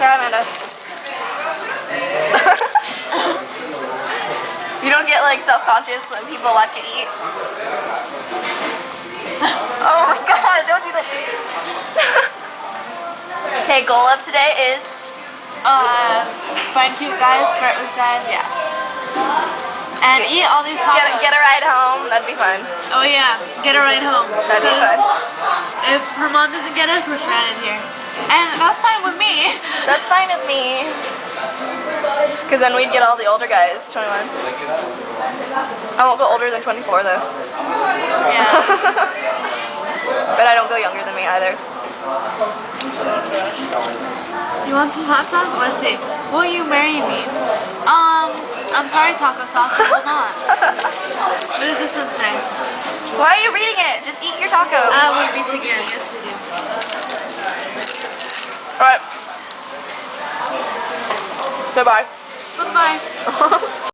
Yeah, Amanda. You don't get like self-conscious when people watch you eat? Oh my god, don't do that. Okay, goal of today is Find cute guys, flirt with guys, yeah. And eat all these tacos. get a ride home. That'd be fun. Oh yeah, get a ride home. That'd be fun. If her mom doesn't get us, we're stranded here. And that's fine with me. That's fine with me. Because then we'd get all the older guys, 21. I won't go older than 24 though. Yeah. But I don't go younger than me either. You want some hot sauce? Let's see. Will you marry me? I'm sorry, taco sauce, I will not. What does this one say? Why are you reading it? Just eat your taco. We beat together. Yes, we do. Alright. Goodbye. Goodbye.